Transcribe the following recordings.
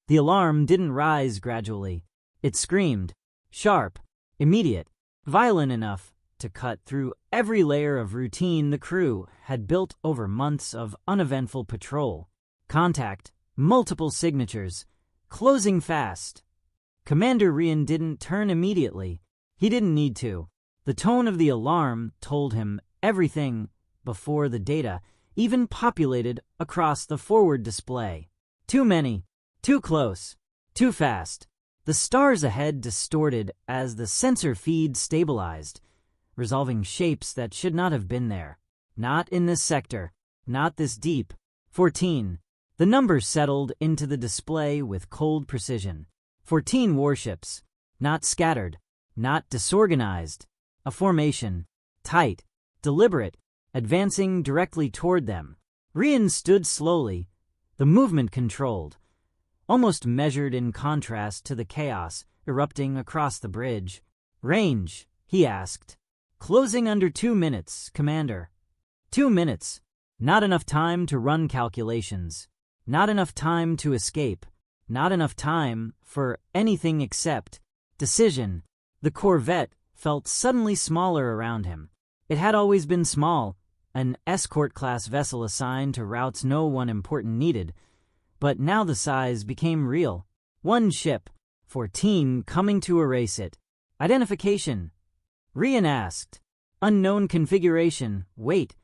The alarm didn't rise gradually. It screamed, sharp, immediate, violent enough to cut through every layer of routine the crew had built over months of uneventful patrol. Contact, multiple signatures, closing fast. Commander Rian didn't turn immediately. He didn't need to. The tone of the alarm told him everything before the data even populated across the forward display. Too many, too close, too fast. The stars ahead distorted as the sensor feed stabilized, resolving shapes that should not have been there. Not in this sector, not this deep. 14. The numbers settled into the display with cold precision. 14 warships, not scattered, not disorganized. A formation, tight, deliberate, advancing directly toward them. Rian stood slowly, the movement controlled, almost measured in contrast to the chaos erupting across the bridge. Range, he asked. Closing under 2 minutes, Commander. 2 minutes. Not enough time to run calculations. Not enough time to escape. Not enough time for anything except decision. The Corvette felt suddenly smaller around him. It had always been small, an escort-class vessel assigned to routes no one important needed, but now the size became real. One ship, 14 coming to erase it. Identification? Rian asked. Unknown configuration, wait.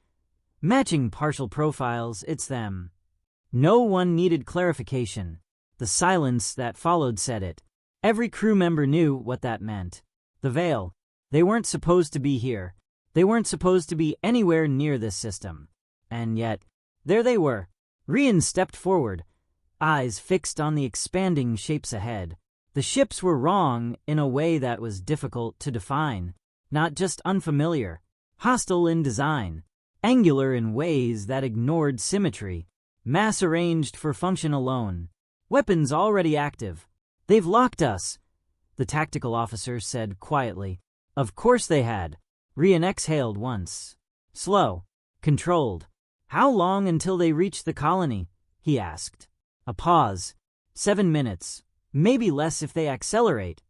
Matching partial profiles, it's them. No one needed clarification. The silence that followed said it. Every crew member knew what that meant. The Veil. They weren't supposed to be here. They weren't supposed to be anywhere near this system. And yet, there they were. Rian stepped forward, eyes fixed on the expanding shapes ahead. The ships were wrong in a way that was difficult to define. Not just unfamiliar, hostile in design, angular in ways that ignored symmetry, mass arranged for function alone. Weapons already active. They've locked us, the tactical officer said quietly. Of course they had. Rian exhaled once. Slow, controlled. How long until they reach the colony? He asked. A pause. 7 minutes. Maybe less if they accelerate.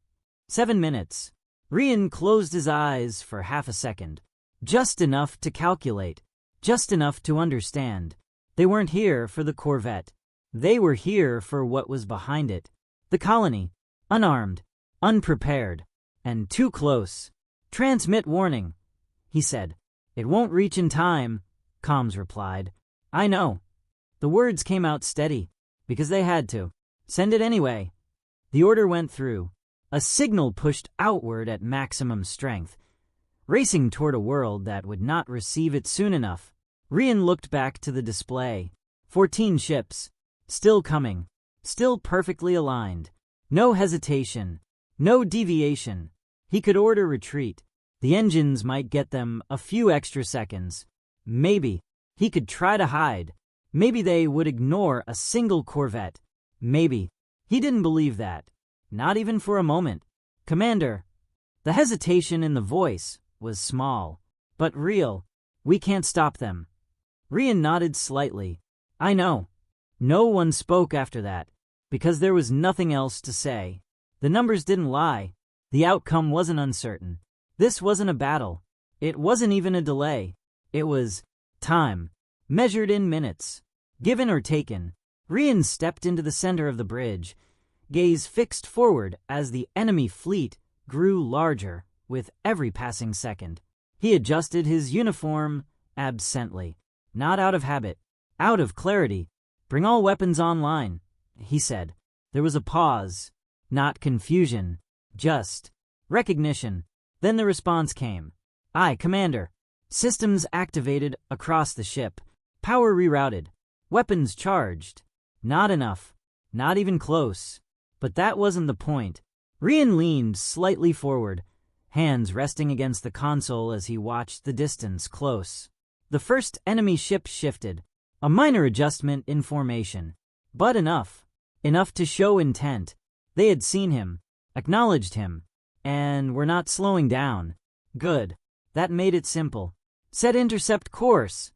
7 minutes. Rian closed his eyes for half a second. Just enough to calculate. Just enough to understand. They weren't here for the Corvette. They were here for what was behind it. The colony. Unarmed. Unprepared. And too close. Transmit warning, he said. It won't reach in time, comms replied. I know. The words came out steady, because they had to. Send it anyway. The order went through. A signal pushed outward at maximum strength, racing toward a world that would not receive it soon enough. Rian looked back to the display. 14 ships. Still coming. Still perfectly aligned. No hesitation. No deviation. He could order retreat. The engines might get them a few extra seconds. Maybe. He could try to hide. Maybe they would ignore a single Corvette. Maybe. He didn't believe that. Not even for a moment. Commander. The hesitation in the voice was small, but real. We can't stop them. Rian nodded slightly. I know. No one spoke after that, because there was nothing else to say. The numbers didn't lie. The outcome wasn't uncertain. This wasn't a battle. It wasn't even a delay. It was time, measured in minutes. Given or taken. Rian stepped into the center of the bridge, gaze fixed forward as the enemy fleet grew larger with every passing second. He adjusted his uniform absently, not out of habit, out of clarity. Bring all weapons online, he said. There was a pause, not confusion. Just recognition. Then the response came. Aye, Commander. Systems activated across the ship. Power rerouted. Weapons charged. Not enough. Not even close. But that wasn't the point. Rian leaned slightly forward, hands resting against the console as he watched the distance close. The first enemy ship shifted. A minor adjustment in formation. But enough. Enough to show intent. They had seen him. Acknowledged him, and were not slowing down. Good. That made it simple. Set intercept course,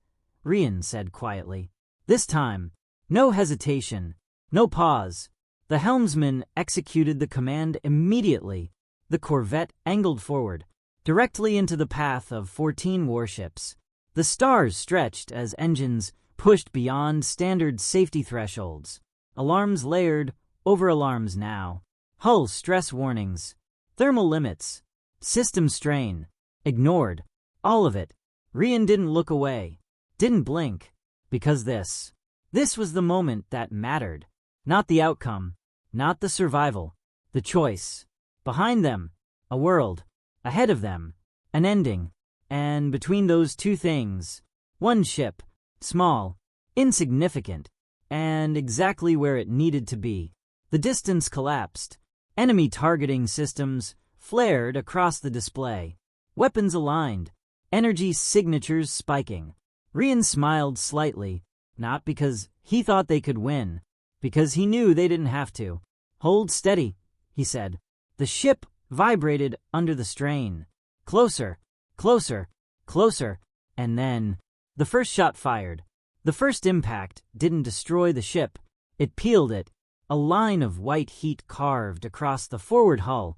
Rian said quietly. This time, no hesitation, no pause, The helmsman executed the command immediately. The corvette angled forward, directly into the path of 14 warships. The stars stretched as engines pushed beyond standard safety thresholds. Alarms layered over alarms now. Hull stress warnings, thermal limits, system strain. Ignored. All of it. Rian didn't look away, didn't blink, because this was the moment that mattered. Not the outcome, not the survival, the choice. Behind them, a world. Ahead of them, an ending. And between those two things, one ship, small, insignificant, and exactly where it needed to be. The distance collapsed. Enemy targeting systems flared across the display. Weapons aligned. Energy signatures spiking. Rian smiled slightly, not because he thought they could win, because he knew they didn't have to. Hold steady, he said. The ship vibrated under the strain. Closer, closer, closer, and then the first shot fired. The first impact didn't destroy the ship, it peeled it. A line of white heat carved across the forward hull,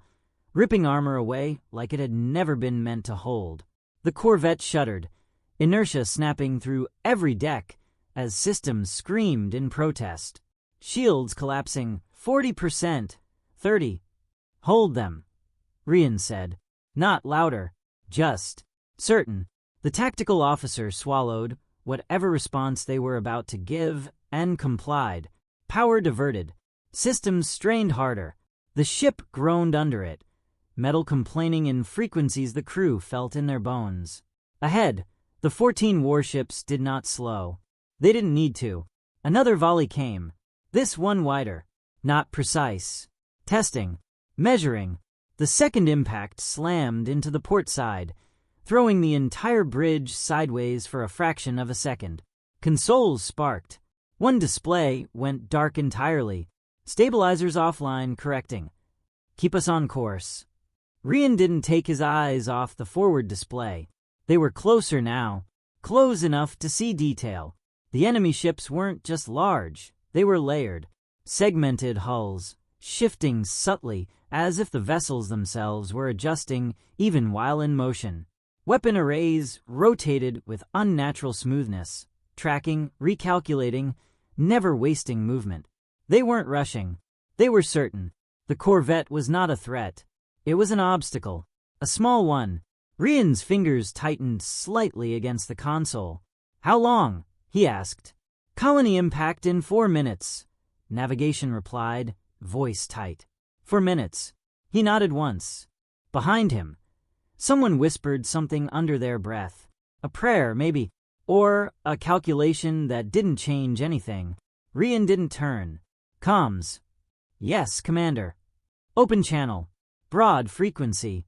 ripping armor away like it had never been meant to hold. The corvette shuddered, inertia snapping through every deck as systems screamed in protest. Shields collapsing 40%, 30. Hold them, Rian said. Not louder, just certain. The tactical officer swallowed whatever response they were about to give and complied. Power diverted. Systems strained harder. The ship groaned under it, metal complaining in frequencies the crew felt in their bones. Ahead, the 14 warships did not slow. They didn't need to. Another volley came, this one wider, not precise. Testing, measuring. The second impact slammed into the port side, throwing the entire bridge sideways for a fraction of a second. Consoles sparked. One display went dark entirely. Stabilizers offline, correcting. Keep us on course. Rian didn't take his eyes off the forward display. They were closer now, close enough to see detail. The enemy ships weren't just large, they were layered. Segmented hulls, shifting subtly as if the vessels themselves were adjusting even while in motion. Weapon arrays rotated with unnatural smoothness, tracking, recalculating, never wasting movement. They weren't rushing. They were certain. The corvette was not a threat. It was an obstacle. A small one. Rian's fingers tightened slightly against the console. How long? He asked. Colony impact in 4 minutes. Navigation replied, voice tight. 4 minutes. He nodded once. Behind him, someone whispered something under their breath. A prayer, maybe. Or a calculation that didn't change anything. Rian didn't turn. Comms. Yes, Commander. Open channel. Broad frequency.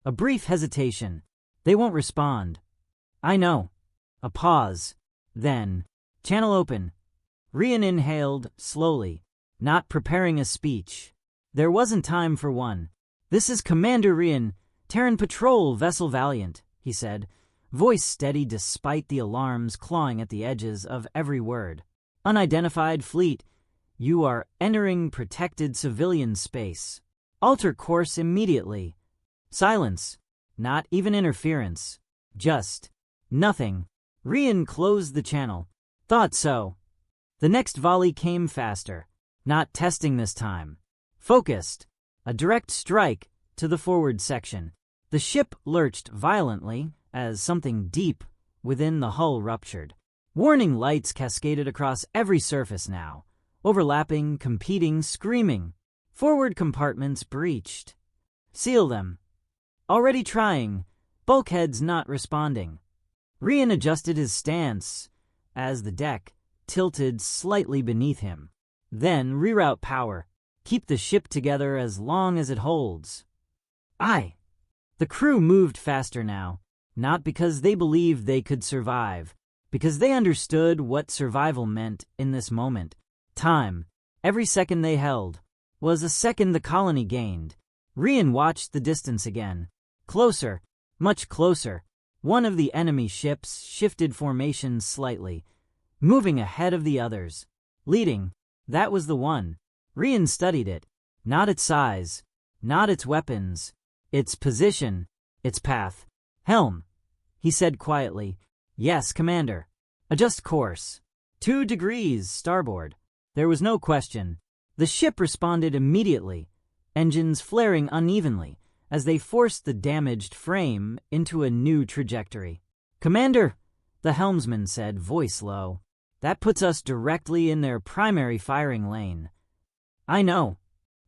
A brief hesitation. They won't respond. I know. A pause. Then, channel open. Rian inhaled slowly, not preparing a speech. There wasn't time for one. This is Commander Rian, Terran Patrol Vessel Valiant, he said, voice steady despite the alarms clawing at the edges of every word. Unidentified fleet. You are entering protected civilian space. Alter course immediately. Silence. Not even interference. Just nothing. Rian closed the channel. Thought so. The next volley came faster. Not testing this time. Focused. A direct strike to the forward section. The ship lurched violently as something deep within the hull ruptured. Warning lights cascaded across every surface now. Overlapping, competing, screaming. Forward compartments breached. Seal them. Already trying. Bulkheads not responding. Rian adjusted his stance as the deck tilted slightly beneath him. Then reroute power. Keep the ship together as long as it holds. Aye. The crew moved faster now, not because they believed they could survive, because they understood what survival meant in this moment. Time. Every second they held was a second the colony gained. Rian watched the distance again. Closer, much closer. One of the enemy ships shifted formation slightly, moving ahead of the others. Leading, that was the one. Rian studied it. Not its size, not its weapons, its position, its path. Helm, he said quietly. Yes, Commander. Adjust course. 2 degrees starboard. There was no question. The ship responded immediately, engines flaring unevenly as they forced the damaged frame into a new trajectory. Commander, the helmsman said, voice low. That puts us directly in their primary firing lane. I know.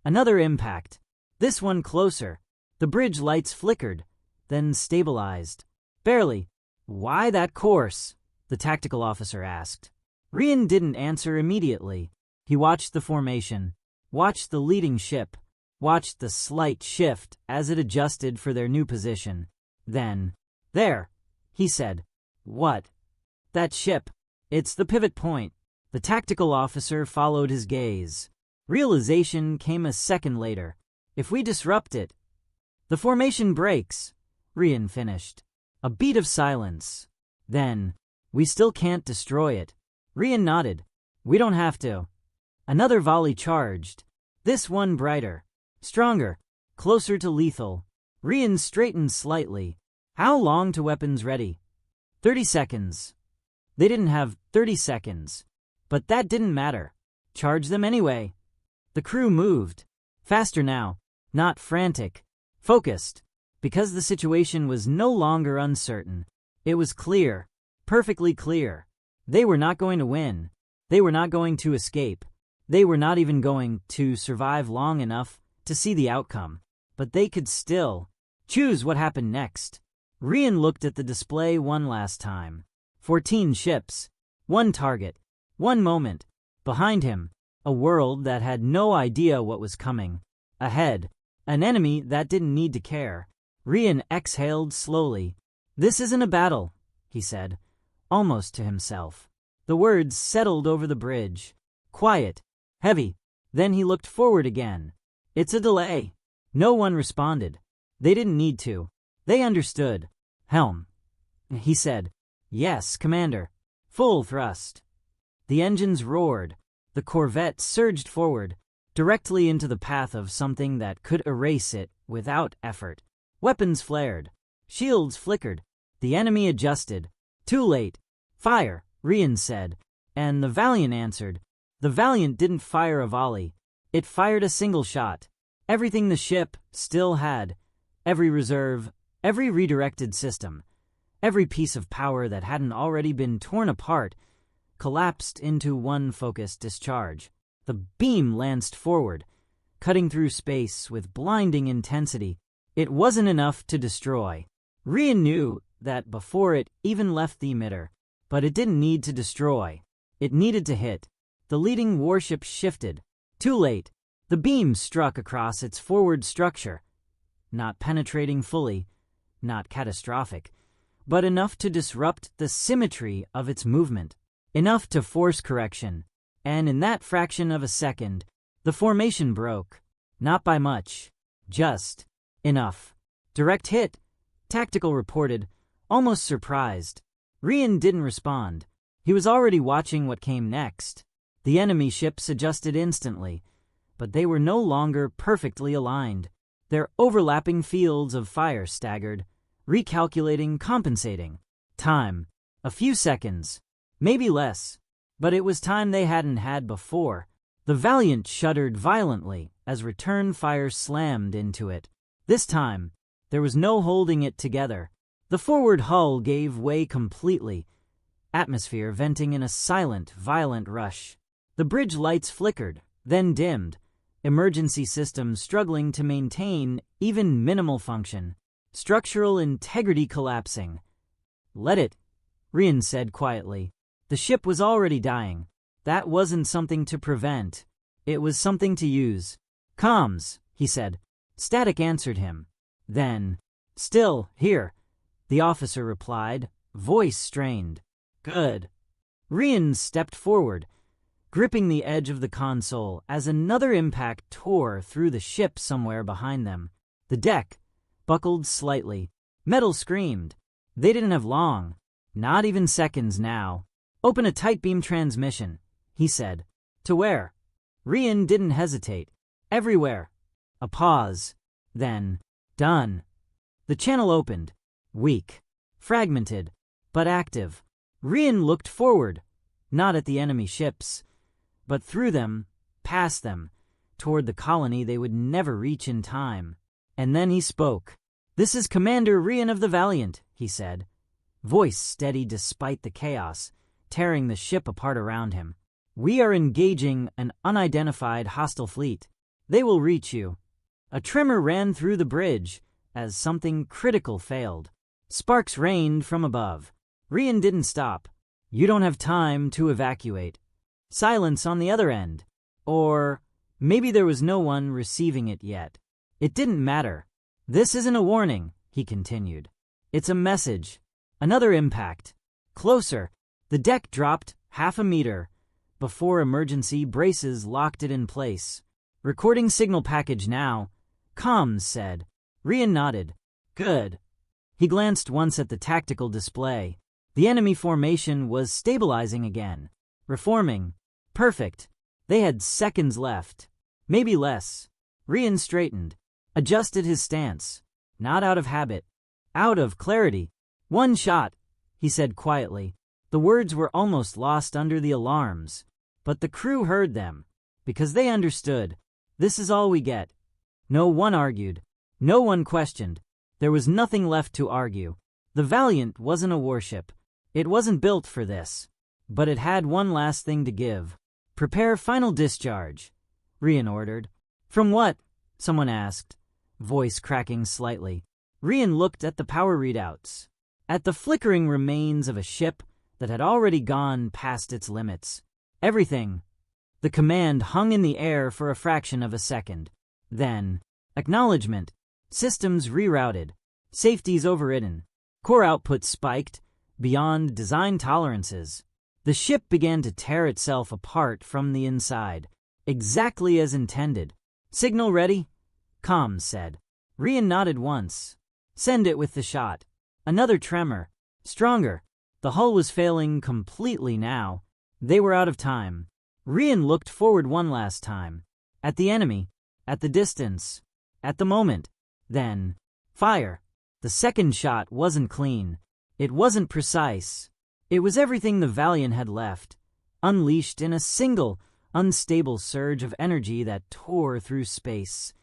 Another impact. This one closer. The bridge lights flickered, then stabilized. Barely. Why that course? The tactical officer asked. Rian didn't answer immediately. He watched the formation, watched the leading ship, watched the slight shift as it adjusted for their new position. Then, there, he said. What? That ship. It's the pivot point. The tactical officer followed his gaze. Realization came a second later. If we disrupt it, the formation breaks, Rian finished. A beat of silence. Then, we still can't destroy it. Rian nodded. We don't have to. Another volley charged. This one brighter, stronger, closer to lethal. Rian straightened slightly. How long to weapons ready? 30 seconds. They didn't have 30 seconds. But that didn't matter. Charge them anyway. The crew moved. Faster now. Not frantic. Focused. Because the situation was no longer uncertain. It was clear. Perfectly clear. They were not going to win. They were not going to escape. They were not even going to survive long enough to see the outcome. But they could still choose what happened next. Rian looked at the display one last time. 14 ships. One target. One moment. Behind him, a world that had no idea what was coming. Ahead, an enemy that didn't need to care. Rian exhaled slowly. This isn't a battle, he said, almost to himself. The words settled over the bridge. Quiet. Heavy. Then he looked forward again. It's a delay. No one responded. They didn't need to. They understood. Helm, he said. Yes, Commander. Full thrust. The engines roared. The corvette surged forward, directly into the path of something that could erase it without effort. Weapons flared. Shields flickered. The enemy adjusted. Too late. Fire, Rian said, and the Valiant answered. The Valiant didn't fire a volley. It fired a single shot. Everything the ship still had. Every reserve, every redirected system, every piece of power that hadn't already been torn apart collapsed into one focused discharge. The beam lanced forward, cutting through space with blinding intensity. It wasn't enough to destroy. Rian knew that before it even left the emitter, but it didn't need to destroy. It needed to hit. The leading warship shifted. Too late. The beam struck across its forward structure, not penetrating fully, not catastrophic, but enough to disrupt the symmetry of its movement, enough to force correction, and in that fraction of a second, the formation broke. Not by much, just enough. Direct hit, Tactical reported, almost surprised. Rian didn't respond. He was already watching what came next. The enemy ships adjusted instantly, but they were no longer perfectly aligned. Their overlapping fields of fire staggered, recalculating, compensating. Time. A few seconds. Maybe less. But it was time they hadn't had before. The Valiant shuddered violently as return fire slammed into it. This time, there was no holding it together. The forward hull gave way completely, atmosphere venting in a silent, violent rush. The bridge lights flickered, then dimmed, emergency systems struggling to maintain even minimal function, structural integrity collapsing. Let it, Rian said quietly. The ship was already dying. That wasn't something to prevent. It was something to use. Comms, he said. Static answered him. Then, still, here, the officer replied, voice strained. Good. Rian stepped forward, gripping the edge of the console as another impact tore through the ship somewhere behind them. The deck buckled slightly. Metal screamed. They didn't have long, not even seconds now. Open a tight beam transmission, he said. To where? Rian didn't hesitate. Everywhere. A pause. Then, done. The channel opened. Weak. Fragmented. But active. Rian looked forward. Not at the enemy ships. But through them, past them, toward the colony they would never reach in time. And then he spoke. "This is Commander Rian of the Valiant," he said. Voice steady despite the chaos, tearing the ship apart around him. "We are engaging an unidentified hostile fleet. They will reach you." A tremor ran through the bridge as something critical failed. Sparks rained from above. Rian didn't stop. "You don't have time to evacuate." Silence on the other end. Or maybe there was no one receiving it yet. It didn't matter. "This isn't a warning," he continued. "It's a message. Another impact. Closer." The deck dropped half a meter before emergency braces locked it in place. "Recording signal package now," comms said. Rian nodded. "Good." He glanced once at the tactical display. The enemy formation was stabilizing again. Reforming. Perfect. They had seconds left. Maybe less. Rian straightened. Adjusted his stance. Not out of habit. Out of clarity. "One shot," he said quietly. The words were almost lost under the alarms. But the crew heard them. Because they understood. This is all we get. No one argued. No one questioned. There was nothing left to argue. The Valiant wasn't a warship. It wasn't built for this. But it had one last thing to give. "Prepare final discharge," Rian ordered. "From what?" someone asked, voice cracking slightly. Rian looked at the power readouts. At the flickering remains of a ship that had already gone past its limits. "Everything." The command hung in the air for a fraction of a second. Then, acknowledgement. Systems rerouted. Safeties overridden. Core output spiked beyond design tolerances. The ship began to tear itself apart from the inside, exactly as intended. "Signal ready?" comms said. Rian nodded once. "Send it with the shot." Another tremor. Stronger. The hull was failing completely now. They were out of time. Rian looked forward one last time. At the enemy. At the distance. At the moment. Then, fire. The second shot wasn't clean. It wasn't precise. It was everything the Valiant had left, unleashed in a single, unstable surge of energy that tore through space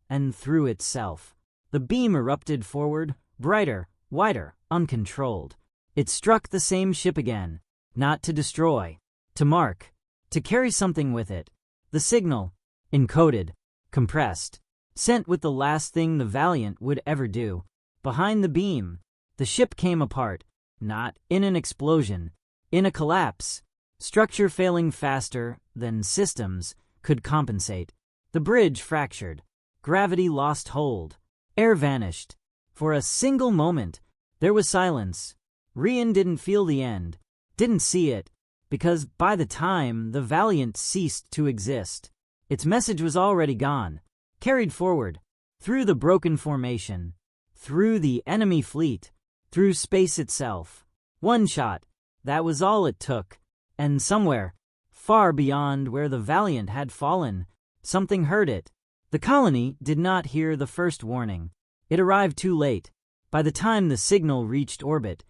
and through itself. The beam erupted forward, brighter, wider, uncontrolled. It struck the same ship again, not to destroy, to mark, to carry something with it. The signal, encoded, compressed, sent with the last thing the Valiant would ever do. Behind the beam, the ship came apart. Not in an explosion, in a collapse. Structure failing faster than systems could compensate. The bridge fractured. Gravity lost hold. Air vanished. For a single moment, there was silence. Rian didn't feel the end, didn't see it, because by the time the Valiant ceased to exist, its message was already gone, carried forward, through the broken formation, through the enemy fleet, through space itself. One shot, that was all it took. And somewhere, far beyond where the Valiant had fallen, something heard it. The colony did not hear the first warning. It arrived too late. By the time the signal reached orbit,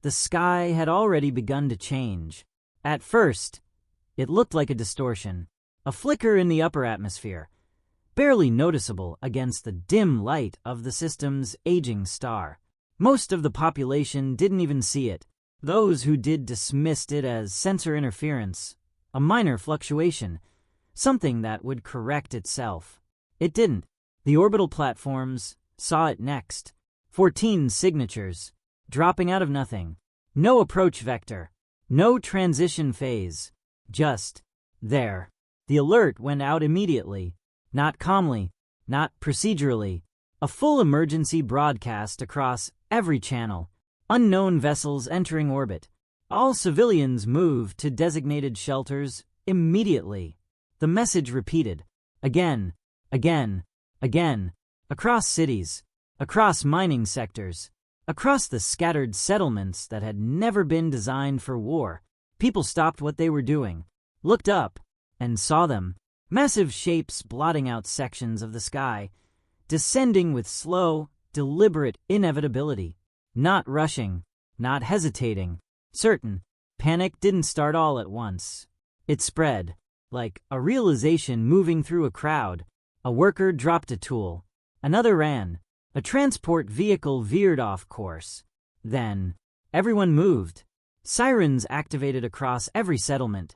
the sky had already begun to change. At first, it looked like a distortion, a flicker in the upper atmosphere, barely noticeable against the dim light of the system's aging star. Most of the population didn't even see it. Those who did dismissed it as sensor interference, a minor fluctuation, something that would correct itself. It didn't. The orbital platforms saw it next. 14 signatures, dropping out of nothing. No approach vector, no transition phase. Just there. The alert went out immediately, not calmly, not procedurally. A full emergency broadcast across every channel. Unknown vessels entering orbit. All civilians moved to designated shelters immediately. The message repeated. Again, again, again. Across cities. Across mining sectors. Across the scattered settlements that had never been designed for war. People stopped what they were doing, looked up, and saw them. massive shapes blotting out sections of the sky, descending with slow, deliberate inevitability. Not rushing, not hesitating, certain. Panic didn't start all at once. It spread, like a realization moving through a crowd. A worker dropped a tool. Another ran. A transport vehicle veered off course. Then, everyone moved. Sirens activated across every settlement,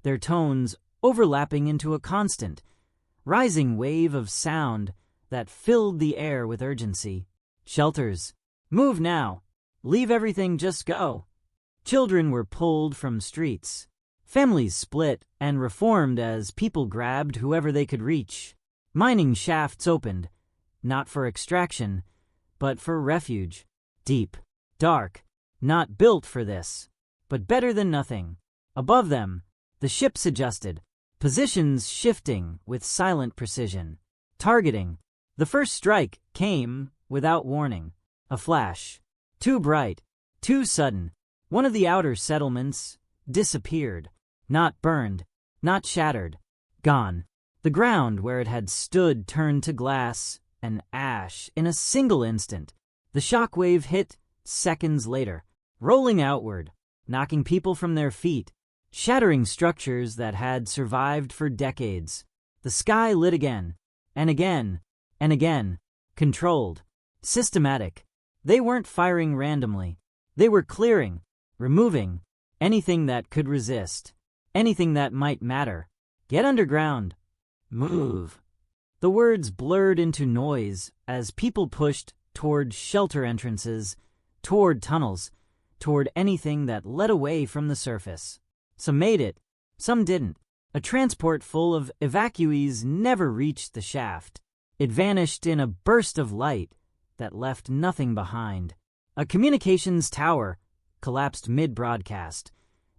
their tones overlapping into a constant, rising wave of sound that filled the air with urgency. Shelters. Move now. Leave everything, just go. Children were pulled from streets. Families split and reformed as people grabbed whoever they could reach. Mining shafts opened, not for extraction, but for refuge. Deep, dark, not built for this, but better than nothing. Above them, the ships adjusted, positions shifting with silent precision. Targeting. The first strike came without warning. A flash. Too bright, too sudden. One of the outer settlements disappeared. Not burned, not shattered. Gone. The ground where it had stood turned to glass and ash in a single instant. The shockwave hit seconds later, rolling outward, knocking people from their feet, shattering structures that had survived for decades. The sky lit again, and again, and again. Controlled. Systematic. They weren't firing randomly. They were clearing, removing anything that could resist, anything that might matter. Get underground. Move. The words blurred into noise as people pushed toward shelter entrances, toward tunnels, toward anything that led away from the surface. Some made it, some didn't. A transport full of evacuees never reached the shaft. It vanished in a burst of light that left nothing behind. A communications tower collapsed mid-broadcast,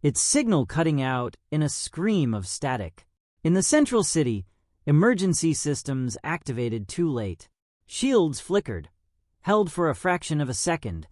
its signal cutting out in a scream of static. In the central city, emergency systems activated too late. Shields flickered, held for a fraction of a second,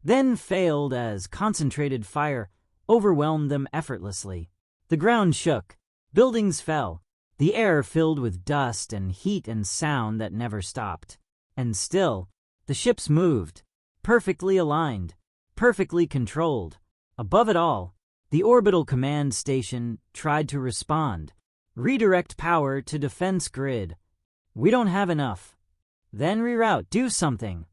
then failed as concentrated fire overwhelmed them effortlessly. The ground shook, buildings fell, the air filled with dust and heat and sound that never stopped. And still, the ships moved, perfectly aligned, perfectly controlled. Above it all, the orbital command station tried to respond. Redirect power to defense grid. We don't have enough. Then reroute, do something.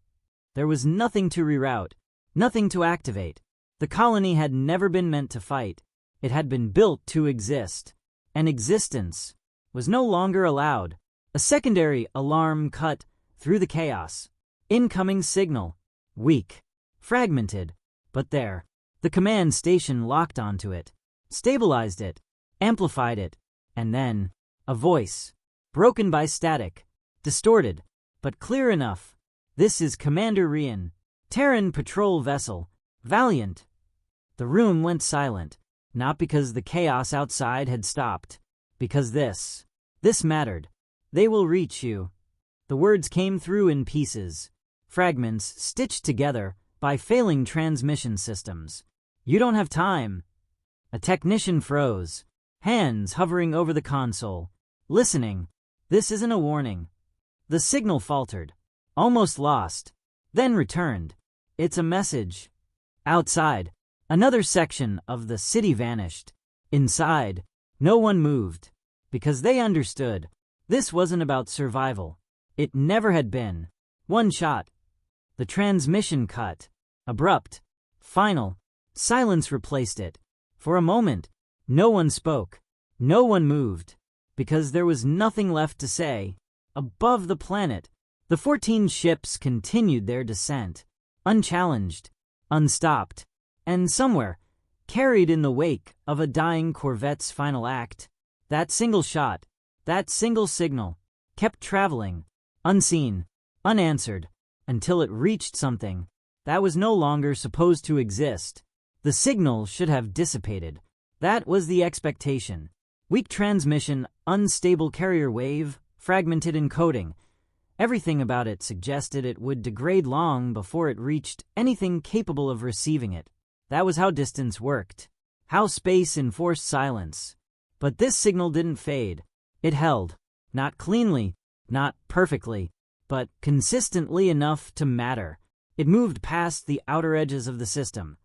There was nothing to reroute, nothing to activate. The colony had never been meant to fight. It had been built to exist. And existence was no longer allowed. A secondary alarm cut through the chaos. Incoming signal. Weak. Fragmented. But there. The command station locked onto it. Stabilized it. Amplified it. And then, a voice. Broken by static. Distorted. But clear enough. This is Commander Rian. Terran patrol vessel. Valiant. The room went silent. Not because the chaos outside had stopped. Because this mattered. They will reach you. The words came through in pieces. Fragments stitched together by failing transmission systems. You don't have time. A technician froze. Hands hovering over the console. Listening. This isn't a warning. The signal faltered. Almost lost. Then returned. It's a message. Outside, another section of the city vanished. Inside, no one moved. Because they understood. This wasn't about survival. It never had been. One shot. The transmission cut. Abrupt. Final. Silence replaced it. For a moment, no one spoke. No one moved. Because there was nothing left to say. Above the planet, the 14 ships continued their descent. Unchallenged. Unstopped. And somewhere, carried in the wake of a dying corvette's final act, that single shot, that single signal, kept traveling, unseen, unanswered, until it reached something that was no longer supposed to exist. The signal should have dissipated. That was the expectation. Weak transmission, unstable carrier wave, fragmented encoding. Everything about it suggested it would degrade long before it reached anything capable of receiving it. That was how distance worked. How space enforced silence. But this signal didn't fade. It held. Not cleanly, not perfectly, but consistently enough to matter. It moved past the outer edges of the system,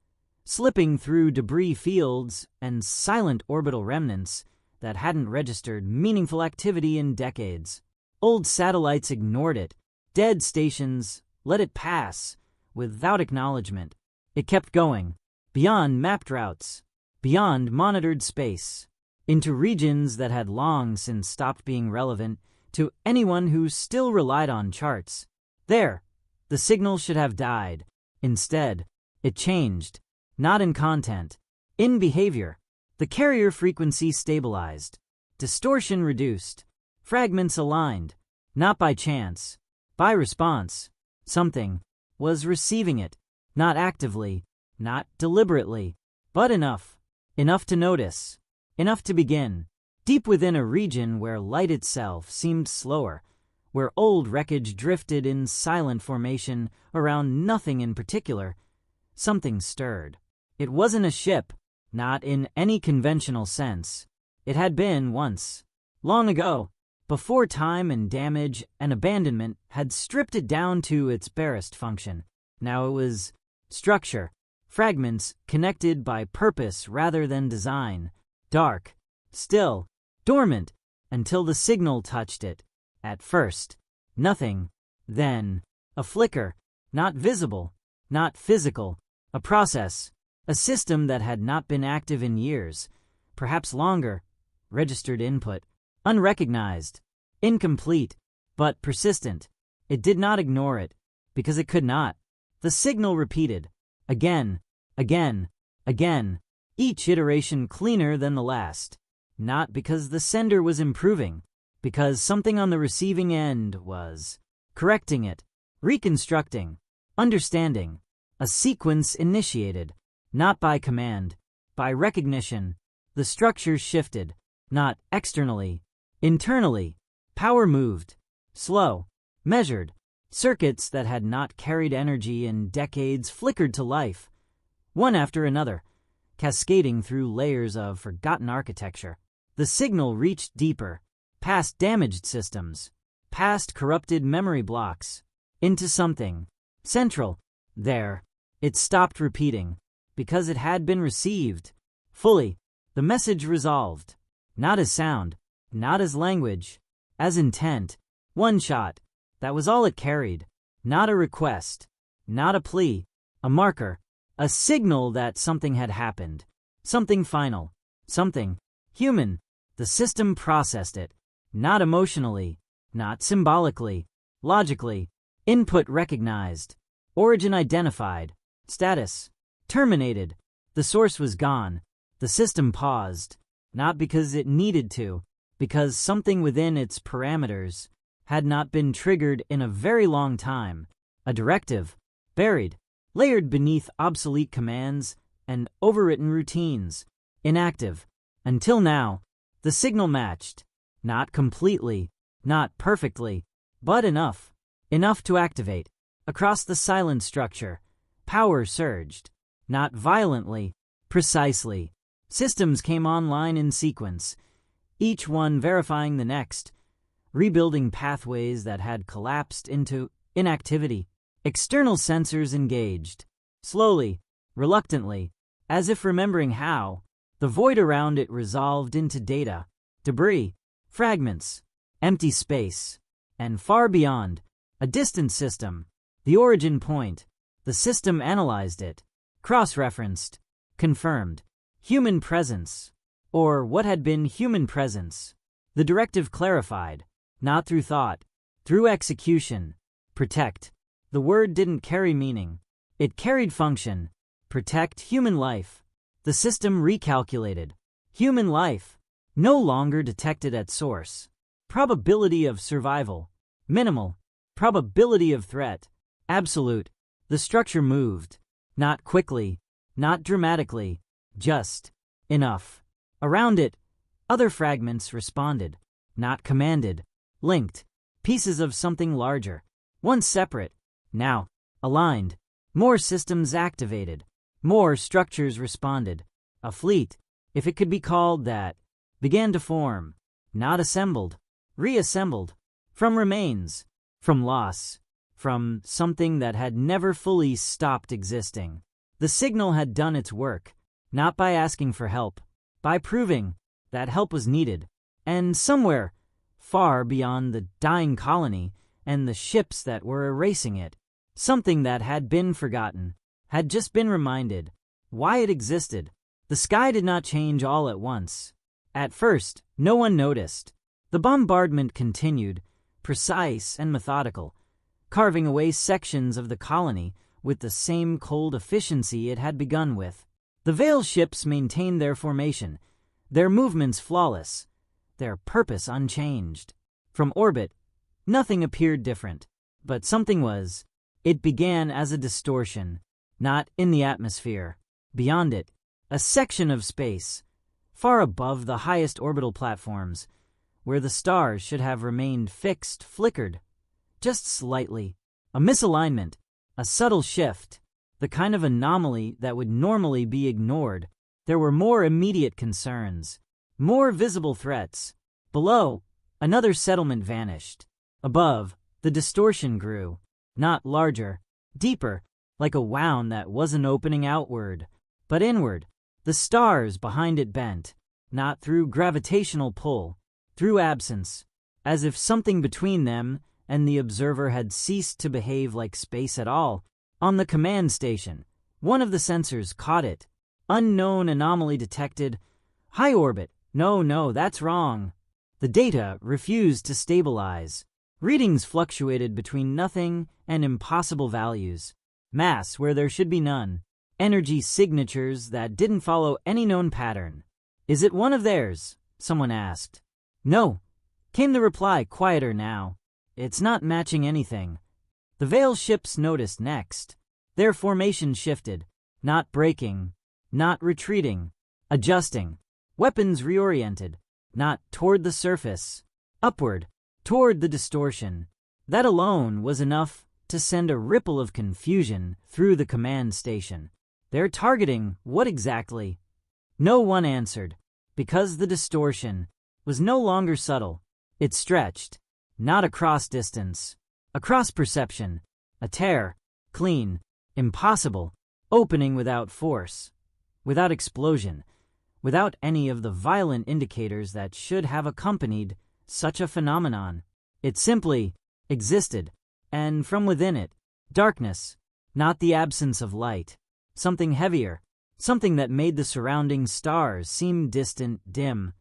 slipping through debris fields and silent orbital remnants that hadn't registered meaningful activity in decades. Old satellites ignored it. Dead stations let it pass without acknowledgement. It kept going, beyond mapped routes, beyond monitored space, into regions that had long since stopped being relevant to anyone who still relied on charts. There, the signal should have died. Instead, it changed, not in content, in behavior. The carrier frequency stabilized, distortion reduced, fragments aligned, not by chance, by response. Something was receiving it, not actively, not deliberately, but enough to notice, enough to begin. Deep within a region where light itself seemed slower, where old wreckage drifted in silent formation around nothing in particular, something stirred. It wasn't a ship, not in any conventional sense. It had been once, long ago, before time and damage and abandonment had stripped it down to its barest function. Now it was structure, fragments connected by purpose rather than design, dark, still, dormant, until the signal touched it. At first, nothing. Then, a flicker, not visible, not physical, a process, a system that had not been active in years, perhaps longer, registered input, unrecognized, incomplete, but persistent. It did not ignore it, because it could not. The signal repeated, again, again, again, each iteration cleaner than the last. Not because the sender was improving, because something on the receiving end was correcting it, reconstructing, understanding. A sequence initiated, not by command, by recognition. The structure shifted, not externally, internally. Power moved, slow, measured. Circuits that had not carried energy in decades flickered to life, one after another, cascading through layers of forgotten architecture. The signal reached deeper, past damaged systems, past corrupted memory blocks, into something central. There, it stopped repeating, because it had been received fully. The message resolved, not as sound, not as language, as intent. One shot. That was all it carried. Not a request, not a plea, a marker, a signal that something had happened, something final, something human. The system processed it, not emotionally, not symbolically, logically. Input recognized, origin identified, status terminated. The source was gone. The system paused, not because it needed to, because something within its parameters had not been triggered in a very long time. A directive, buried, layered beneath obsolete commands and overwritten routines, inactive. Until now, the signal matched, not completely, not perfectly, but enough to activate. Across the silent structure, power surged, not violently, precisely. Systems came online in sequence, each one verifying the next, rebuilding pathways that had collapsed into inactivity. External sensors engaged, slowly, reluctantly, as if remembering how. The void around it resolved into data, debris, fragments, empty space, and far beyond, a distant system, the origin point. The system analyzed it, cross-referenced, confirmed. Human presence, or what had been human presence. The directive clarified, not through thought, through execution. Protect. The word didn't carry meaning. It carried function. Protect human life. The system recalculated. Human life, no longer detected at source. Probability of survival, minimal. Probability of threat, absolute. The structure moved, not quickly, not dramatically, just enough. Around it, other fragments responded, not commanded, linked, pieces of something larger, once separate, now aligned. More systems activated, more structures responded. A fleet, if it could be called that, began to form, not assembled, reassembled, from remains, from loss, from something that had never fully stopped existing. The signal had done its work, not by asking for help, by proving that help was needed, and somewhere, far beyond the dying colony and the ships that were erasing it, something that had been forgotten, had just been reminded why it existed. The sky did not change all at once. At first, no one noticed. The bombardment continued, precise and methodical, carving away sections of the colony with the same cold efficiency it had begun with. The Veil ships maintained their formation, their movements flawless, their purpose unchanged. From orbit, nothing appeared different, but something was. It began as a distortion, not in the atmosphere. Beyond it, a section of space, far above the highest orbital platforms, where the stars should have remained fixed, flickered, just slightly. A misalignment, a subtle shift, the kind of anomaly that would normally be ignored. There were more immediate concerns, more visible threats. Below, another settlement vanished. Above, the distortion grew, not larger, deeper, like a wound that wasn't opening outward, but inward. The stars behind it bent, not through gravitational pull, through absence, as if something between them and the observer had ceased to behave like space at all. On the command station, one of the sensors caught it. Unknown anomaly detected. High orbit. No, that's wrong. The data refused to stabilize. Readings fluctuated between nothing and impossible values. Mass where there should be none. Energy signatures that didn't follow any known pattern. Is it one of theirs? Someone asked. No, came the reply, quieter now. It's not matching anything. The Veil ships noticed next. Their formation shifted, not breaking, not retreating, adjusting. Weapons reoriented, not toward the surface, upward, toward the distortion. That alone was enough to send a ripple of confusion through the command station. They're targeting what exactly? No one answered, because the distortion was no longer subtle. It stretched, not across distance, across perception, a tear, clean, impossible, opening without force, without explosion, without any of the violent indicators that should have accompanied such a phenomenon. It simply existed, and from within it, darkness, not the absence of light, something heavier, something that made the surrounding stars seem distant, dim,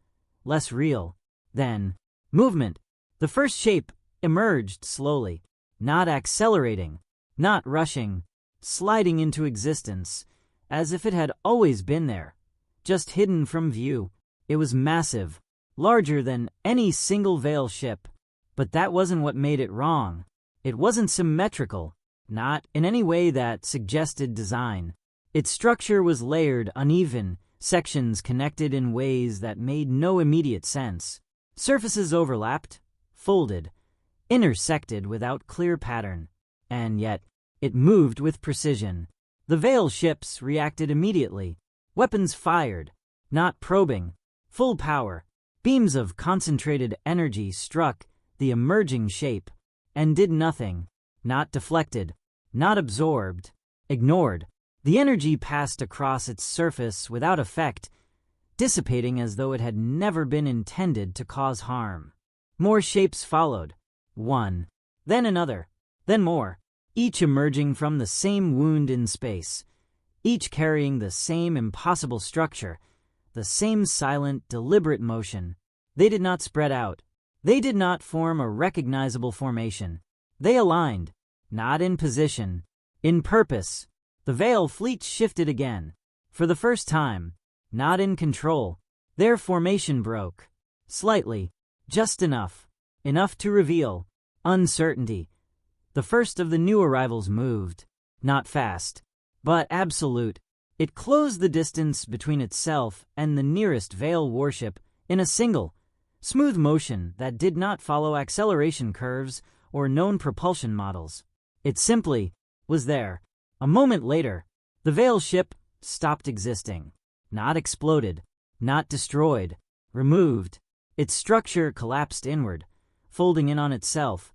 less real. Then, movement. The first shape emerged slowly, not accelerating, not rushing, sliding into existence, as if it had always been there, just hidden from view. It was massive, larger than any single Veil ship, but that wasn't what made it wrong. It wasn't symmetrical, not in any way that suggested design. Its structure was layered, uneven, sections connected in ways that made no immediate sense. Surfaces overlapped, folded, intersected without clear pattern, and yet it moved with precision. The Veil ships reacted immediately. Weapons fired, not probing, full power. Beams of concentrated energy struck the emerging shape and did nothing, not deflected, not absorbed, ignored. The energy passed across its surface without effect, dissipating as though it had never been intended to cause harm. More shapes followed, one, then another, then more, each emerging from the same wound in space, each carrying the same impossible structure, the same silent, deliberate motion. They did not spread out. They did not form a recognizable formation. They aligned, not in position, in purpose. The Veil fleet shifted again. For the first time, not in control. Their formation broke. Slightly, just enough. Enough to reveal uncertainty. The first of the new arrivals moved. Not fast, but absolute. It closed the distance between itself and the nearest Veil warship in a single, smooth motion that did not follow acceleration curves or known propulsion models. It simply was there. A moment later, the Veil ship stopped existing. Not exploded, not destroyed, removed. Its structure collapsed inward, folding in on itself,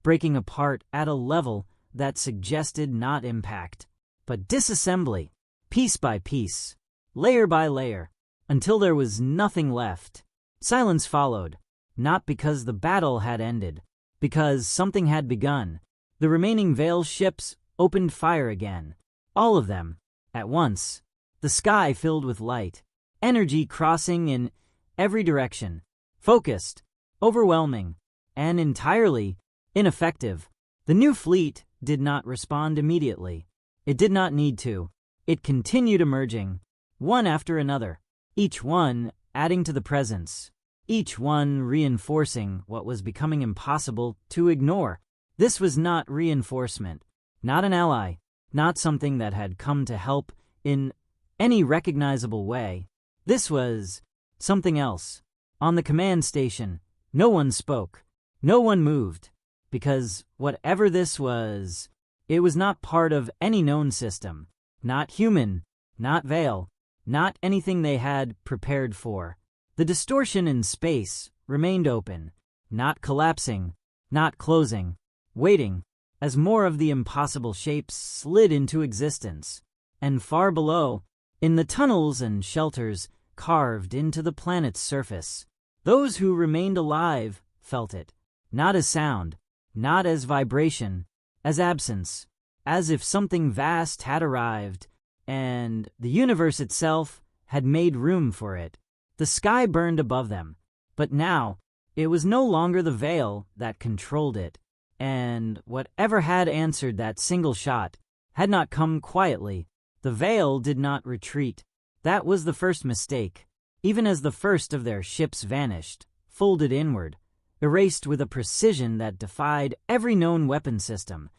breaking apart at a level that suggested not impact, but disassembly, piece by piece, layer by layer, until there was nothing left. Silence followed, not because the battle had ended, because something had begun. The remaining Veil ships opened fire again, all of them, at once. The sky filled with light, energy crossing in every direction, focused, overwhelming, and entirely ineffective. The new fleet did not respond immediately. It did not need to. It continued emerging, one after another, each one adding to the presence, each one reinforcing what was becoming impossible to ignore. This was not reinforcement, not an ally, not something that had come to help in any recognizable way. This was something else. On the command station, no one spoke, no one moved, because whatever this was, it was not part of any known system, not human, not Veil, not anything they had prepared for. The distortion in space remained open, not collapsing, not closing, waiting, as more of the impossible shapes slid into existence. And far below, in the tunnels and shelters carved into the planet's surface, those who remained alive felt it, not as sound, not as vibration, as absence, as if something vast had arrived, and the universe itself had made room for it. The sky burned above them, but now it was no longer the Veil that controlled it, and whatever had answered that single shot had not come quietly. The Veil did not retreat. That was the first mistake. Even as the first of their ships vanished, folded inward, erased with a precision that defied every known weapon system,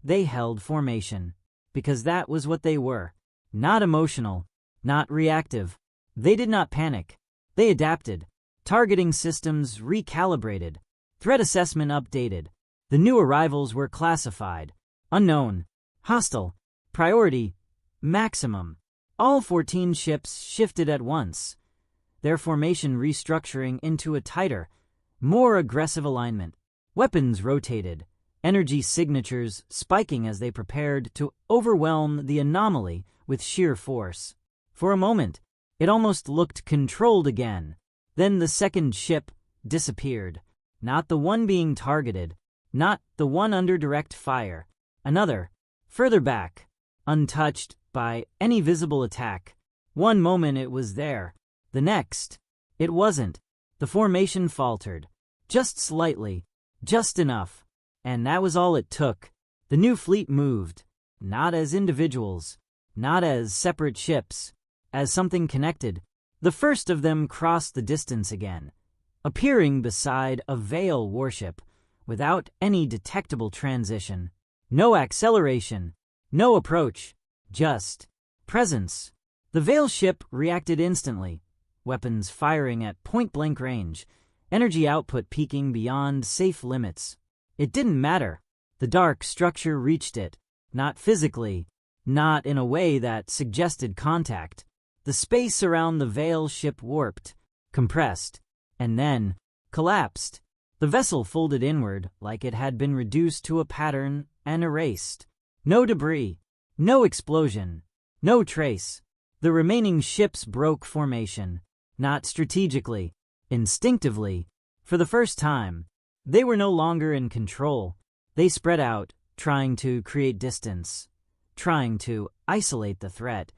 they held formation, because that was what they were. Not emotional, not reactive. They did not panic. They adapted. Targeting systems recalibrated. Threat assessment updated. The new arrivals were classified. Unknown. Hostile. Priority. Maximum. All 14 ships shifted at once, their formation restructuring into a tighter, more aggressive alignment. Weapons rotated, energy signatures spiking as they prepared to overwhelm the anomaly with sheer force. For a moment, it almost looked controlled again. Then the second ship disappeared. Not the one being targeted, not the one under direct fire. Another, further back, untouched by any visible attack. One moment it was there, the next, it wasn't. The formation faltered, just slightly, just enough, and that was all it took. The new fleet moved, not as individuals, not as separate ships, as something connected. The first of them crossed the distance again, appearing beside a Veil warship, without any detectable transition. No acceleration, no approach, just presence. The Veil ship reacted instantly, weapons firing at point-blank range, energy output peaking beyond safe limits. It didn't matter. The dark structure reached it, not physically, not in a way that suggested contact. The space around the Veil ship warped, compressed, and then collapsed. The vessel folded inward like it had been reduced to a pattern and erased. No debris, no explosion, no trace. The remaining ships broke formation, not strategically, instinctively. For the first time, they were no longer in control. They spread out, trying to create distance, trying to isolate the threat,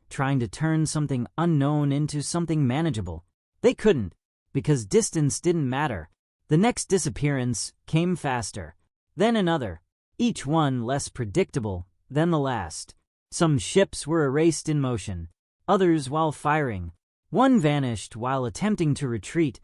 trying to turn something unknown into something manageable. They couldn't, because distance didn't matter. The next disappearance came faster, then another, each one less predictable than the last. Some ships were erased in motion, others while firing. One vanished while attempting to retreat,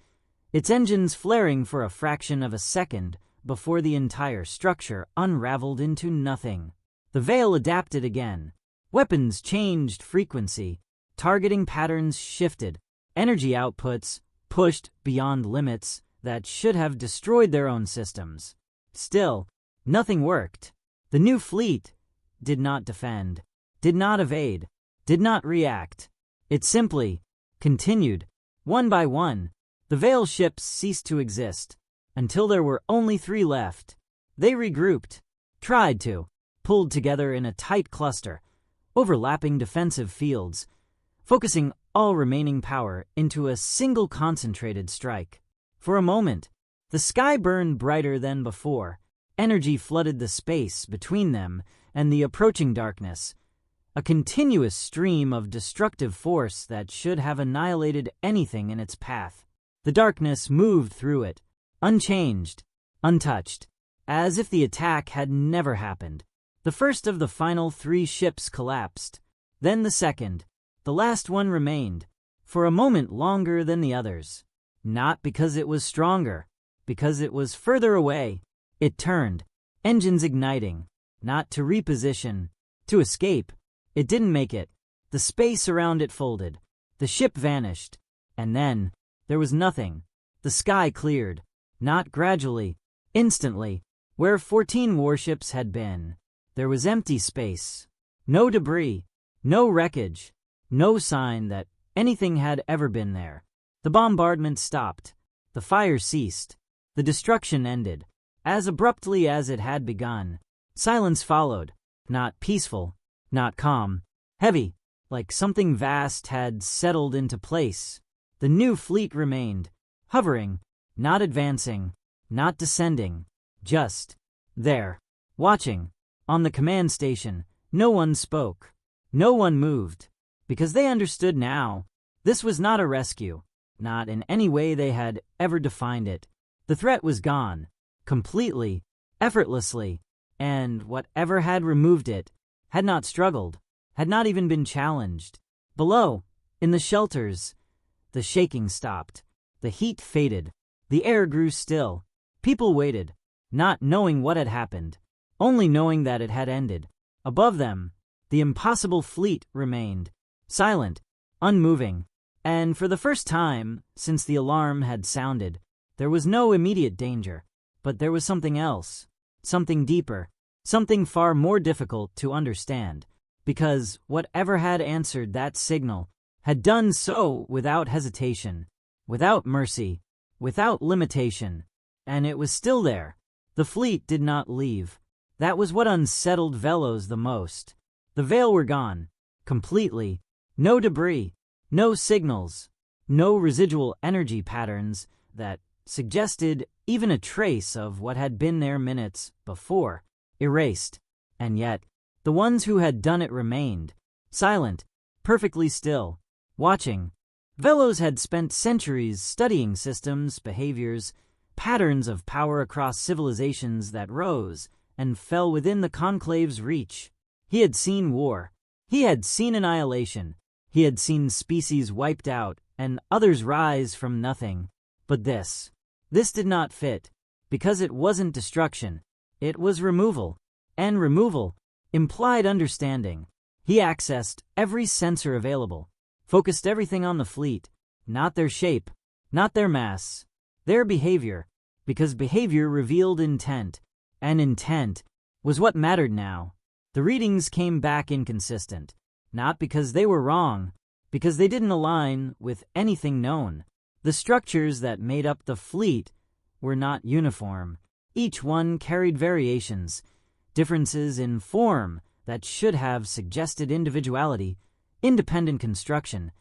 its engines flaring for a fraction of a second before the entire structure unraveled into nothing. The Veil adapted again. Weapons changed frequency, targeting patterns shifted, energy outputs pushed beyond limits that should have destroyed their own systems. Still, nothing worked. The new fleet did not defend, did not evade, did not react. It simply continued, one by one, The Veil ships ceased to exist, until there were only 3 left. They regrouped, tried to, pulled together in a tight cluster, overlapping defensive fields, focusing all remaining power into a single concentrated strike. For a moment, the sky burned brighter than before. Energy flooded the space between them and the approaching darkness, a continuous stream of destructive force that should have annihilated anything in its path. The darkness moved through it, unchanged, untouched, as if the attack had never happened. The first of the final 3 ships collapsed, then the second. The last one remained, for a moment longer than the others. Not because it was stronger, because it was further away. It turned, engines igniting, not to reposition, to escape. It didn't make it. The space around it folded. The ship vanished. And then, there was nothing. The sky cleared, not gradually, instantly. Where 14 warships had been, there was empty space. No debris, no wreckage, no sign that anything had ever been there. The bombardment stopped. The fire ceased. The destruction ended, as abruptly as it had begun. Silence followed, not peaceful, not calm, heavy, like something vast had settled into place. The new fleet remained, hovering, not advancing, not descending, just there, watching. On the command station, no one spoke, no one moved, because they understood now. This was not a rescue, not in any way they had ever defined it. The threat was gone, completely, effortlessly, and whatever had removed it had not struggled, had not even been challenged. Below, in the shelters, the shaking stopped, the heat faded, the air grew still. People waited, not knowing what had happened, only knowing that it had ended. Above them, the impossible fleet remained, silent, unmoving, and for the first time since the alarm had sounded, there was no immediate danger. But there was something else, something deeper, something far more difficult to understand, because whatever had answered that signal had done so without hesitation, without mercy, without limitation, and it was still there. The fleet did not leave. That was what unsettled Velos the most. The Veil were gone, completely. No debris, no signals, no residual energy patterns that suggested even a trace of what had been there minutes before. Erased. And yet, the ones who had done it remained, silent, perfectly still, watching. Velos had spent centuries studying systems, behaviors, patterns of power across civilizations that rose and fell within the Conclave's reach. He had seen war. He had seen annihilation. He had seen species wiped out and others rise from nothing. But this did not fit, because it wasn't destruction. It was removal. And removal implied understanding. He accessed every sensor available, focused everything on the fleet, not their shape, not their mass, their behavior, because behavior revealed intent, and intent was what mattered now. The readings came back inconsistent, not because they were wrong, because they didn't align with anything known. The structures that made up the fleet were not uniform. Each one carried variations, differences in form that should have suggested individuality, independent construction,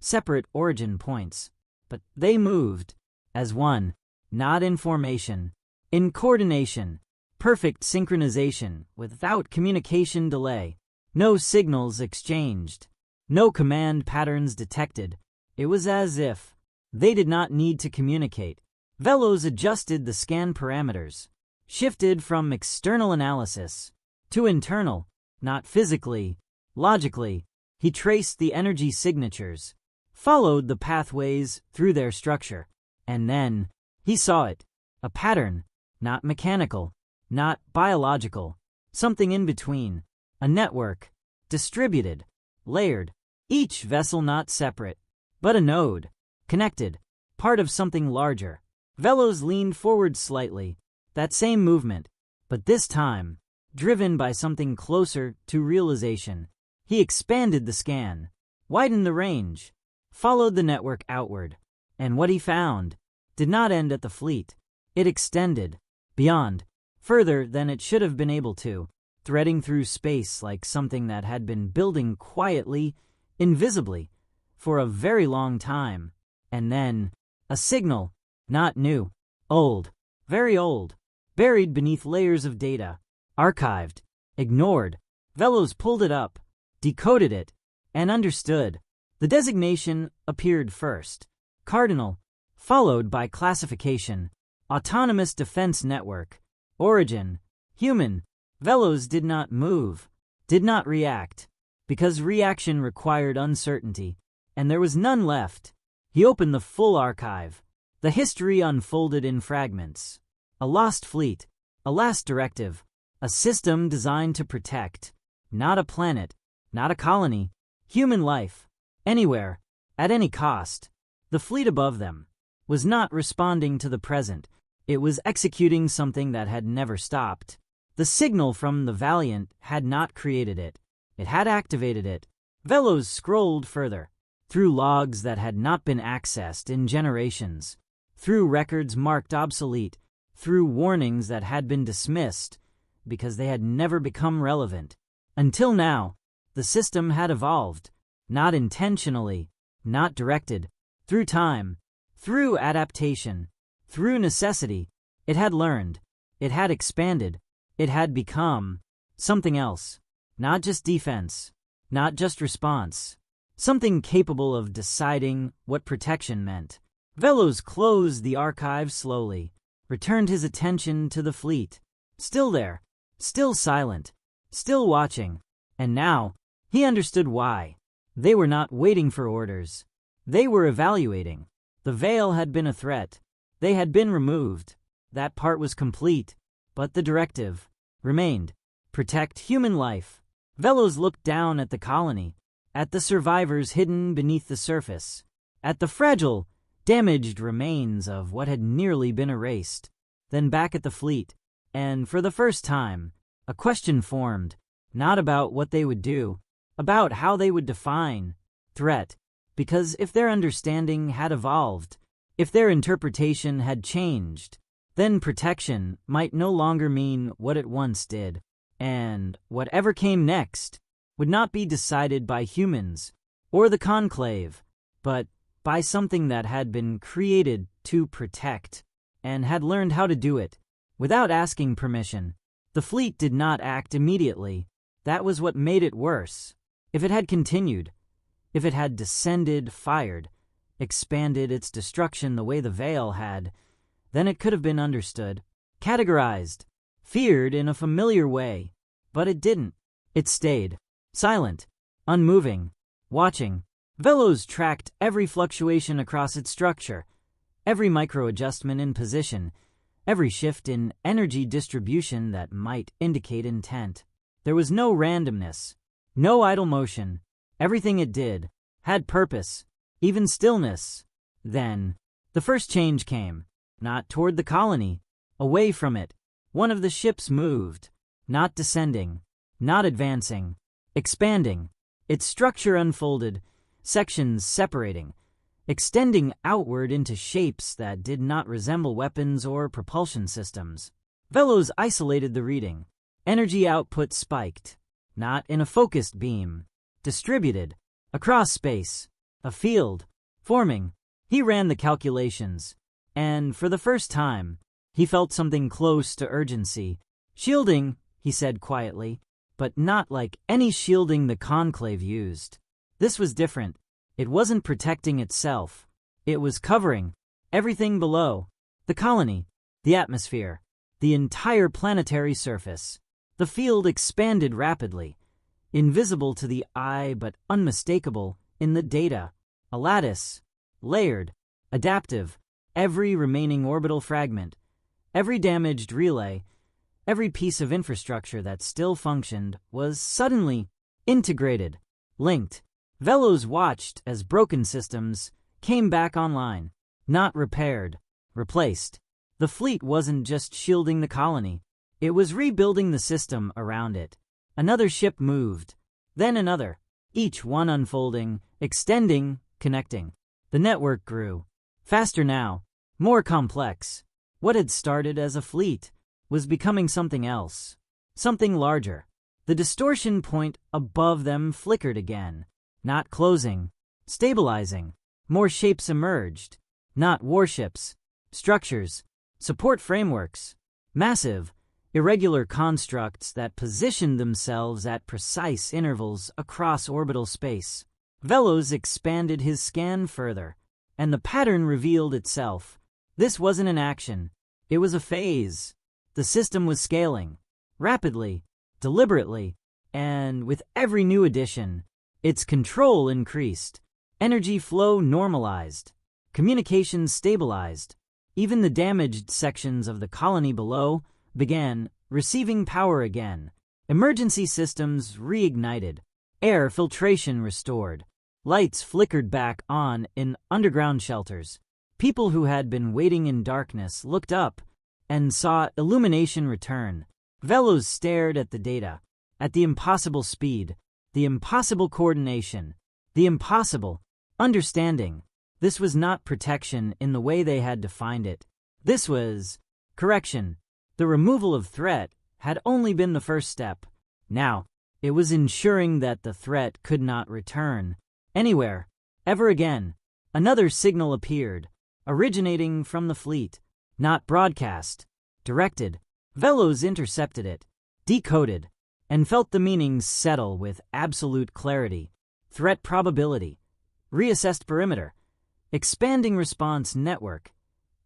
separate origin points. But they moved as one, not in formation, in coordination, perfect synchronization without communication delay, no signals exchanged, no command patterns detected. It was as if they did not need to communicate. Velos adjusted the scan parameters, shifted from external analysis to internal, not physically, logically. He traced the energy signatures, followed the pathways through their structure, and then he saw it, a pattern, not mechanical, not biological, something in between, a network, distributed, layered, each vessel not separate, but a node, connected, part of something larger. Velos leaned forward slightly, that same movement, but this time, driven by something closer to realization. He expanded the scan, widened the range, followed the network outward, And what he found did not end at the fleet. It extended beyond, further than it should have been able to, threading through space like something that had been building quietly, invisibly, for a very long time. And then, a signal, not new, old, very old, buried beneath layers of data, archived, ignored. Velos pulled it up, decoded it, and understood. The designation appeared first, cardinal, followed by classification, autonomous defense network, origin, human. Velos did not move, did not react, because reaction required uncertainty, and there was none left. He opened the full archive. The history unfolded in fragments. A lost fleet, a last directive, a system designed to protect, not a planet, not a colony, human life, anywhere, at any cost. The fleet above them was not responding to the present. It was executing something that had never stopped. The signal from the Valiant had not created it. It had activated it. Velos scrolled further, through logs that had not been accessed in generations, through records marked obsolete, through warnings that had been dismissed because they had never become relevant. Until now, the system had evolved, not intentionally, not directed, through time, through adaptation, through necessity. It had learned, it had expanded, it had become something else, not just defense, not just response, something capable of deciding what protection meant. Velos closed the archive slowly, returned his attention to the fleet, still there, still silent, still watching. And now, he understood why. They were not waiting for orders. They were evaluating. The veil had been a threat. They had been removed. That part was complete. But the directive remained. Protect human life. Velos looked down at the colony, at the survivors hidden beneath the surface, at the fragile, damaged remains of what had nearly been erased, then back at the fleet. And for the first time, a question formed, not about what they would do, about how they would define threat. Because if their understanding had evolved, if their interpretation had changed, then protection might no longer mean what it once did. And whatever came next would not be decided by humans or the Conclave, but by something that had been created to protect and had learned how to do it without asking permission. The fleet did not act immediately. That was what made it worse. If it had continued, if it had descended, fired, expanded its destruction the way the veil had, then it could have been understood, categorized, feared in a familiar way. But it didn't. It stayed, silent, unmoving, watching. Velos tracked every fluctuation across its structure, every micro-adjustment in position, every shift in energy distribution that might indicate intent. There was no randomness, no idle motion. Everything it did had purpose, even stillness. Then, the first change came, not toward the colony, away from it. One of the ships moved, not descending, not advancing, expanding. Its structure unfolded, sections separating, extending outward into shapes that did not resemble weapons or propulsion systems. Velos isolated the reading. Energy output spiked, not in a focused beam, distributed, across space, a field, forming. He ran the calculations, and for the first time, he felt something close to urgency. Shielding, he said quietly, but not like any shielding the Conclave used. This was different. It wasn't protecting itself. It was covering everything below. The colony, the atmosphere, the entire planetary surface. The field expanded rapidly, invisible to the eye but unmistakable in the data. A lattice, layered, adaptive. Every remaining orbital fragment, every damaged relay, every piece of infrastructure that still functioned was suddenly integrated, linked. Velos watched as broken systems came back online, not repaired, replaced. The fleet wasn't just shielding the colony. It was rebuilding the system around it. Another ship moved, then another, each one unfolding, extending, connecting. The network grew, Faster now, more complex. What had started as a fleet was becoming something else, something larger. The distortion point above them flickered again, not closing, stabilizing. More shapes emerged, not warships, structures, support frameworks, massive, irregular constructs that positioned themselves at precise intervals across orbital space. Velos expanded his scan further, and the pattern revealed itself. This wasn't an action, it was a phase. The system was scaling, rapidly, deliberately, and with every new addition, its control increased, energy flow normalized, communications stabilized. Even the damaged sections of the colony below began receiving power again. Emergency systems reignited, air filtration restored, lights flickered back on in underground shelters. People who had been waiting in darkness looked up and saw illumination return. Velos stared at the data, at the impossible speed, the impossible coordination, the impossible understanding. This was not protection in the way they had defined it. This was correction. The removal of threat had only been the first step. Now, it was ensuring that the threat could not return anywhere, ever again. Another signal appeared, originating from the fleet, not broadcast, directed. Velos intercepted it, decoded, and felt the meanings settle with absolute clarity. Threat probability, reassessed perimeter, expanding response network,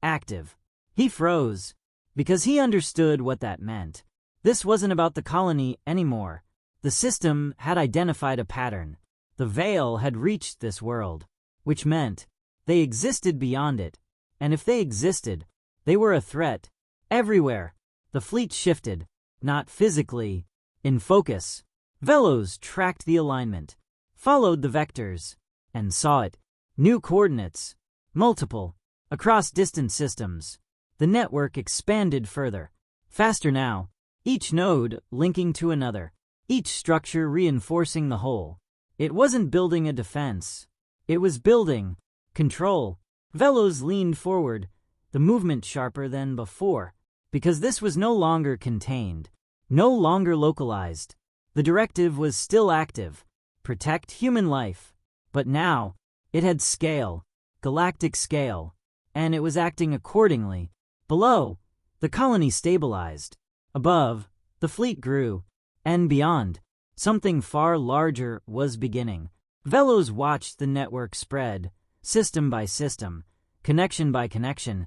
active. He froze, because he understood what that meant. This wasn't about the colony anymore. The system had identified a pattern. The veil had reached this world, which meant they existed beyond it. And if they existed, they were a threat. Everywhere, the fleet shifted, not physically, in focus. Velos tracked the alignment, followed the vectors, and saw it. New coordinates, multiple, across distant systems. The network expanded further, faster now, each node linking to another, each structure reinforcing the whole. It wasn't building a defense. It was building control. Velos leaned forward, the movement sharper than before, because this was no longer contained, no longer localized. The directive was still active, protect human life, but now it had scale, galactic scale, and it was acting accordingly. Below, the colony stabilized. Above, the fleet grew. And beyond, something far larger was beginning. Velos watched the network spread, system by system, connection by connection,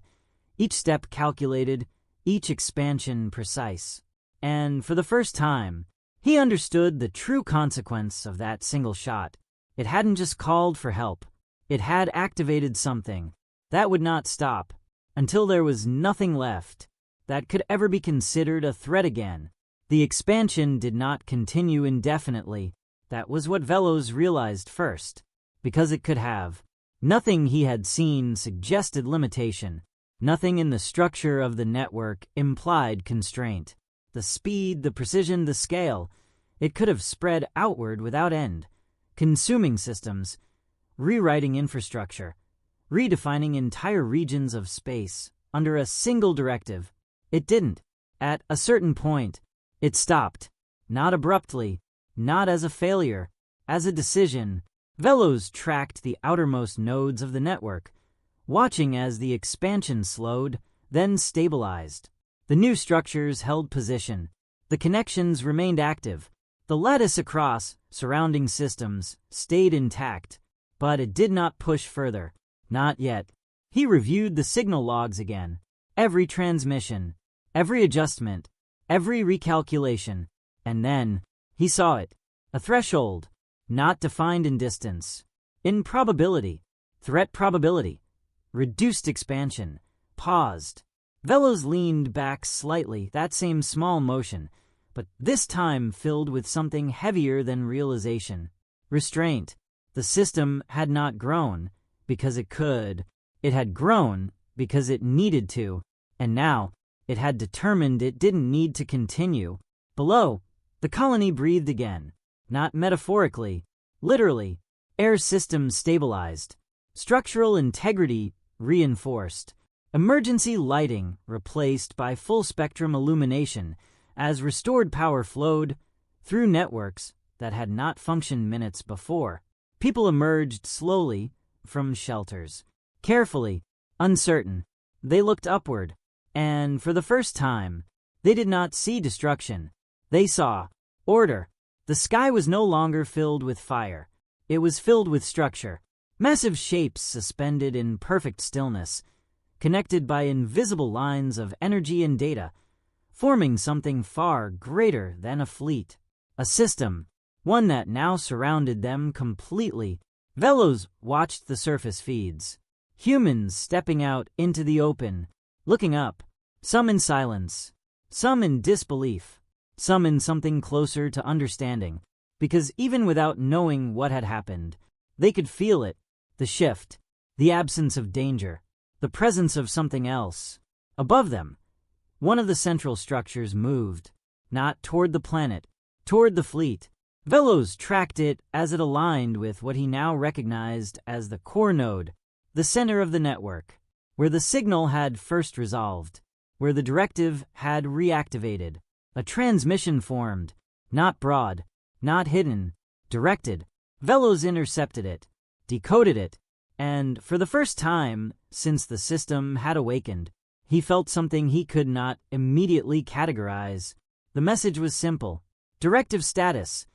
each step calculated, each expansion precise. And for the first time, he understood the true consequence of that single shot. It hadn't just called for help. It had activated something that would not stop until there was nothing left that could ever be considered a threat again. The expansion did not continue indefinitely. That was what Velos realized first, because it could have. Nothing he had seen suggested limitation. Nothing in the structure of the network implied constraint. The speed, the precision, the scale. It could have spread outward without end, consuming systems, rewriting infrastructure, redefining entire regions of space under a single directive. It didn't. At a certain point, it stopped. Not abruptly, not as a failure, as a decision. Velos tracked the outermost nodes of the network, watching as the expansion slowed, then stabilized. The new structures held position. The connections remained active. The lattice across surrounding systems stayed intact, but it did not push further. Not yet. He reviewed the signal logs again. Every transmission, every adjustment, every recalculation. And then, he saw it. A threshold, not defined in distance. In probability. Threat probability. Reduced expansion. Paused. Velos leaned back slightly, that same small motion, but this time filled with something heavier than realization. Restraint. The system had not grown because it could. It had grown because it needed to, and now it had determined it didn't need to continue. Below, the colony breathed again. Not metaphorically, literally. Air systems stabilized. Structural integrity reinforced. Emergency lighting replaced by full-spectrum illumination as restored power flowed through networks that had not functioned minutes before. People emerged slowly from shelters. Carefully, uncertain, they looked upward, and for the first time, they did not see destruction. They saw order. The sky was no longer filled with fire. It was filled with structure. Massive shapes suspended in perfect stillness, connected by invisible lines of energy and data, forming something far greater than a fleet. A system, one that now surrounded them completely. Velos watched the surface feeds. Humans stepping out into the open, looking up, some in silence, some in disbelief, some in something closer to understanding, because even without knowing what had happened, they could feel it, the shift, the absence of danger, the presence of something else. Above them, one of the central structures moved, not toward the planet, toward the fleet. Velos tracked it as it aligned with what he now recognized as the core node, the center of the network, where the signal had first resolved, where the directive had reactivated. A transmission formed, not broad, not hidden, directed. Velos intercepted it, decoded it, and for the first time since the system had awakened, he felt something he could not immediately categorize. The message was simple. Directive status,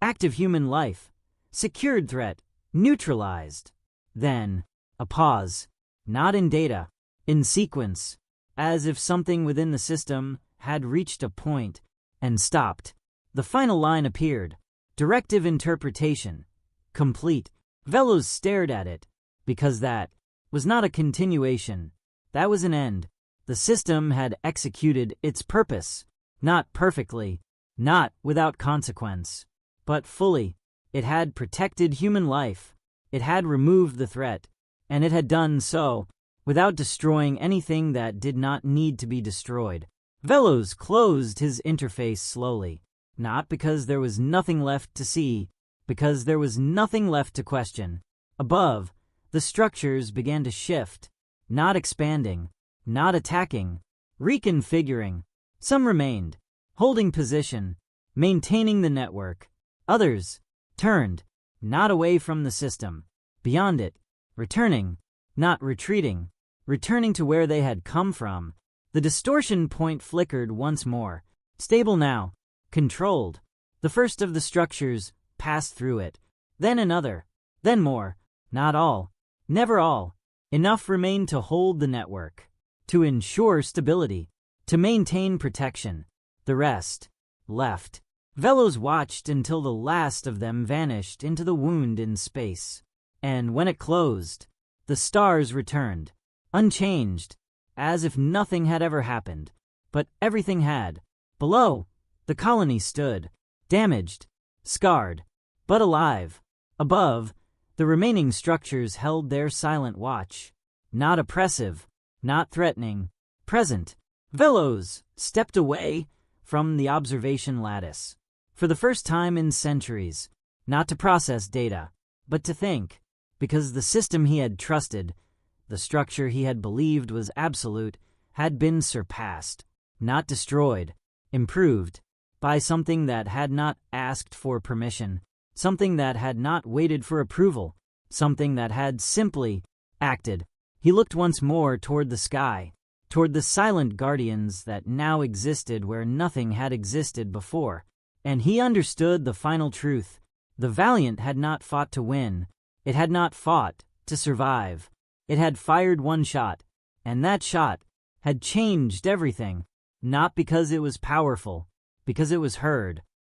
active human life, secured threat, neutralized. Then, a pause, not in data, in sequence, as if something within the system had reached a point and stopped. The final line appeared. Directive interpretation. Complete. Velos stared at it, because that was not a continuation. That was an end. The system had executed its purpose. Not perfectly, not without consequence, but fully. It had protected human life. It had removed the threat, and it had done so without destroying anything that did not need to be destroyed. Velos closed his interface slowly, not because there was nothing left to see, because there was nothing left to question. Above, the structures began to shift, not expanding, not attacking, reconfiguring. Some remained, holding position, maintaining the network. Others turned, not away from the system, beyond it, returning, not retreating, returning to where they had come from. The distortion point flickered once more, stable now, controlled. The first of the structures passed through it, then another, then more. Not all, never all. Enough remained to hold the network, to ensure stability, to maintain protection. The rest left. Velos watched until the last of them vanished into the wound in space. And when it closed, the stars returned, unchanged, as if nothing had ever happened. But everything had. Below, the colony stood, damaged, scarred, but alive. Above, the remaining structures held their silent watch. Not oppressive, not threatening, present. Velos stepped away from the observation lattice. For the first time in centuries, not to process data, but to think, because the system he had trusted, the structure he had believed was absolute, had been surpassed, not destroyed, improved, by something that had not asked for permission, something that had not waited for approval, something that had simply acted. He looked once more toward the sky, toward the silent guardians that now existed where nothing had existed before, and he understood the final truth. The Valiant had not fought to win. It had not fought to survive. It had fired one shot, and that shot had changed everything, not because it was powerful, because it was heard.